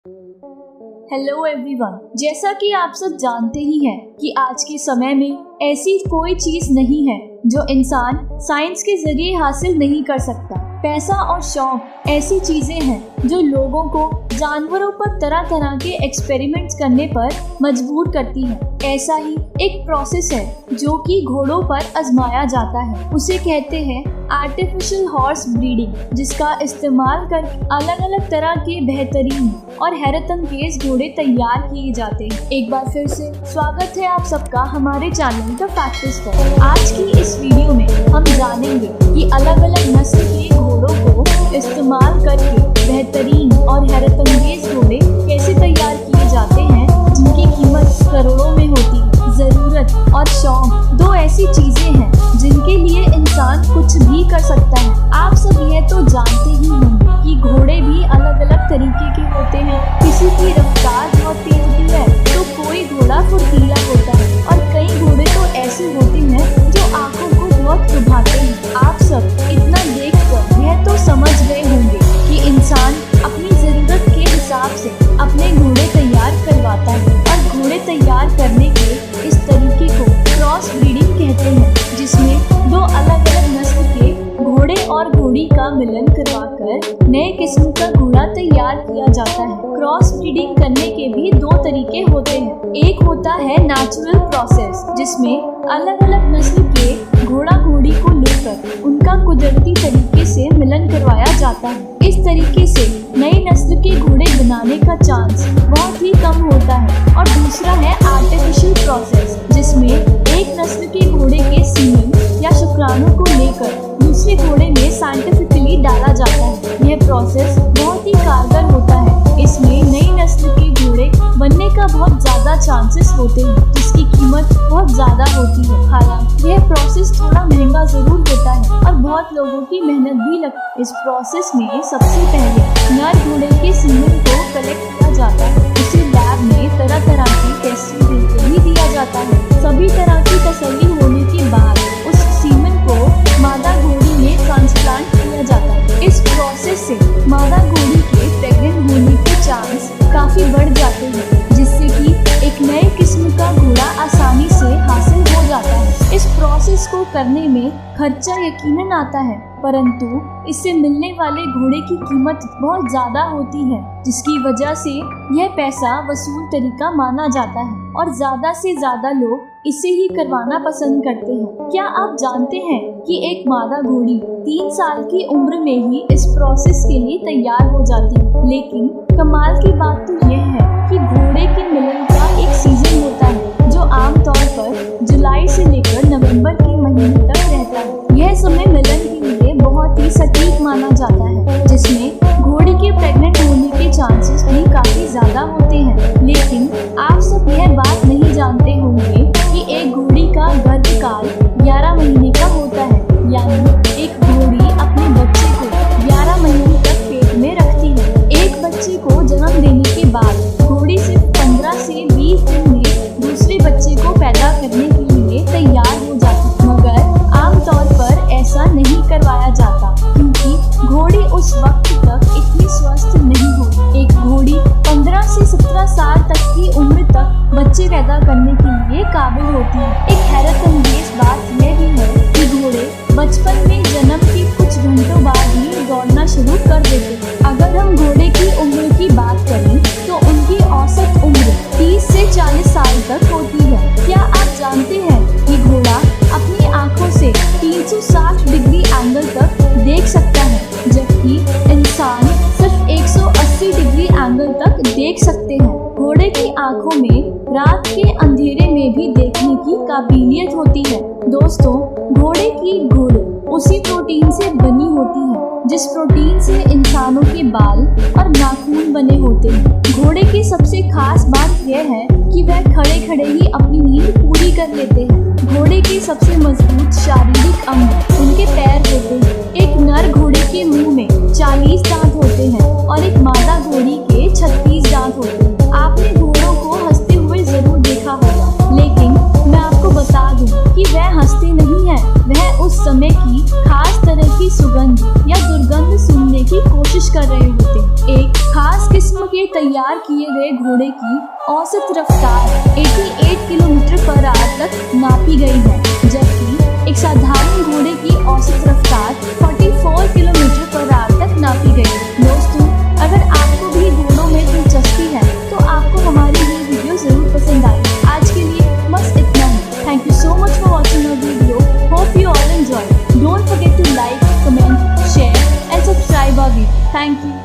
Hello everyone, जैसा कि आप सब जानते ही हैं कि आज के समय में ऐसी कोई चीज नहीं है जो इंसान साइंस के जरिए हासिल नहीं कर सकता। पैसा और शौक ऐसी चीजें हैं जो लोगों को जानवरों पर तरह तरह के एक्सपेरिमेंट्स करने पर मजबूर करती हैं। ऐसा ही एक प्रोसेस है जो कि घोड़ों पर आजमाया जाता है। उसे कहते हैं आर्टिफिशियल हॉर्स ब्रीडिंग, जिसका इस्तेमाल कर अलग अलग तरह के बेहतरीन और हैरतअंगेज घोड़े तैयार किए जाते हैं। एक बार फिर से स्वागत है आप सबका हमारे चैनल द फैक्ट्स पर। आज की इस वीडियो में हम जानेंगे कि अलग अलग नस्ल के घोड़ों को इस्तेमाल करके बेहतरीन और हैरतअंगेज घोड़े कैसे तैयार किए जाते हैं, जिनकी कीमत करोड़ों में होती है। जरूरत और शौक दो ऐसी चीजें हैं जिनके लिए इंसान कुछ भी कर सकता है। आप सब यह तो जानते ही होंगे कि घोड़े भी अलग अलग तरीके के होते हैं। किसी की रफ्तार बहुत तेज होती है तो कोई घोड़ा फुर्तीला होता है, और कई घोड़े तो ऐसे होते हैं जो आंखों को बहुत लुभाते हैं। आप सब इतना देखकर यह तो समझ गए होंगे कि इंसान अपनी जरूरत के हिसाब से अपने घोड़े तैयार करवाता है, और घोड़े तैयार करने के इस तरीके को क्रॉस ब्रीडिंग कहते हैं, जिसमें दो अलग अलग नस्ल के घोड़े और घोड़ी का मिलन करवाकर नए किस्म का घोड़ा तैयार किया जाता है। क्रॉस ब्रीडिंग करने के भी दो तरीके होते हैं। एक होता है नेचुरल प्रोसेस, जिसमें अलग अलग नस्ल के घोड़ा घोड़ी को लेकर उनका कुदरती तरीके से मिलन करवाया जाता है। इस तरीके से नई नस्ल के घोड़े बनाने का चांस बहुत ही कम होता है। और दूसरा है आर्टिफिशियल प्रोसेस, जिसमें एक नस्ल के घोड़े के सीमेन या शुक्राणु को लेकर दूसरे घोड़े में साइंटिफिकली डाला जाता है। यह प्रोसेस बहुत ही कारगर होता है। इसमें नई नस्ल के घोड़े बनने का बहुत ज्यादा चांसेस होते हैं, जिसकी कीमत बहुत ज्यादा होती है। हालांकि यह प्रोसेस थोड़ा महंगा जरूर होता है और बहुत लोगों की मेहनत भी लगती है। इस प्रोसेस में सबसे पहले नर घोड़े के सीमेन को कलेक्ट किया जाता है। उसे लैब में तरह तरह की टेस्टिंग के लिए दिया जाता है। सभी तरह की तसल्ली होने के बाद उस सीमेन को मादा घोड़ी में ट्रांसप्लांट किया जाता है। इस प्रोसेस से मादा घोड़ी के प्रेग्नेंट होने के चांस काफी बढ़ जाते हैं, जिससे कि एक नए किस्म का घोड़ा आसानी से हासिल हो जाता है। इस प्रोसेस को करने में खर्चा यकीनन आता है, परंतु इससे मिलने वाले घोड़े की कीमत बहुत ज्यादा होती है, जिसकी वजह से यह पैसा वसूल तरीका माना जाता है और ज्यादा से ज्यादा लोग इसे ही करवाना पसंद करते हैं। क्या आप जानते हैं कि एक मादा घोड़ी 3 साल की उम्र में ही इस प्रोसेस के लिए तैयार हो जाती है। लेकिन कमाल की बात तो यह है कि घोड़े के मिलन का एक सीजन होता है, जो आमतौर पर जुलाई से लेकर नवंबर के महीने तक रहता है। यह समय मिलन के लिए बहुत ही सटीक माना जाता है, जिसमें घोड़ी के प्रेग्नेंट होने के चांसेस भी काफी ज्यादा होते हैं। लेकिन आप सब यह बात नहीं जानते होंगे कि एक घोड़ी का गर्भकाल 11 महीने का होता है, यानी एक घोड़ी अपने बच्चे को 11 महीने तक पेट में रखती है। एक बच्चे को जन्म देने के बाद घोड़ी सिर्फ 15 से 20 दिन में दूसरे बच्चे को पैदा करने के लिए तैयार हो जाती, मगर आमतौर पर ऐसा नहीं करवाया जाता, क्योंकि घोड़ी उस वक्त तक इतनी स्वस्थ नहीं होती। एक घोड़ी 15 से 17 साल तक की उम्र तक बच्चे पैदा करने के लिए काबिल होती है। एक हैरतअंगेज बात यह भी है कि घोड़े बचपन में जन्म के कुछ घंटों बाद ही दौड़ना शुरू कर देते हैं। अगर हम घोड़े की उम्र की बात करें तो उनकी औसत उम्र 30 से 40 साल तक होती है। क्या आप जानते हैं कि घोड़ा अपनी आंखों से 360 डिग्री एंगल तक देख सकता है, जबकि इंसान सिर्फ 180 डिग्री एंगल तक देख सकते हैं। घोड़े की आंखों में रात के अंधेरे में भी देखने की काबिलियत होती है। दोस्तों, घोड़े की घुड़ उसी प्रोटीन से बनी होती है जिस प्रोटीन से इंसानों के बाल और नाखून बने होते हैं। घोड़े की सबसे खास बात यह है कि वह खड़े खड़े ही अपनी नींद पूरी कर लेते हैं। घोड़े के सबसे मजबूत शारीरिक अंग उनके पैर होते हैं। एक नर घोड़े के मुंह में 40 दांत होते हैं और एक मादा घोड़ी के 36 दांत होते हैं। आपने घोड़ों को हंसते हुए जरूर देखा होगा, लेकिन मैं आपको बता दूं कि वह हंसते नहीं हैं, वह उस समय की खास तरह की सुगंध या दुर्गंध सूंघने की कोशिश कर रहे होते हैं। एक खास किस्म के तैयार सवार किए गए घोड़े की औसत रफ्तार 88 किलोमीटर पर आवर तक नापी गई है, जबकि एक साधारण घोड़े की औसत रफ्तार 44 किलोमीटर पर आवर तक नापी गई है। दोस्तों, अगर आपको भी घोड़ों में दिलचस्पी है तो आपको हमारी ये वीडियो जरूर पसंद आई। आज के लिए बस इतना ही। Thank you so much for watching our video. Hope you all enjoyed. Don't forget to like, comment, share and subscribe our video. Thank you.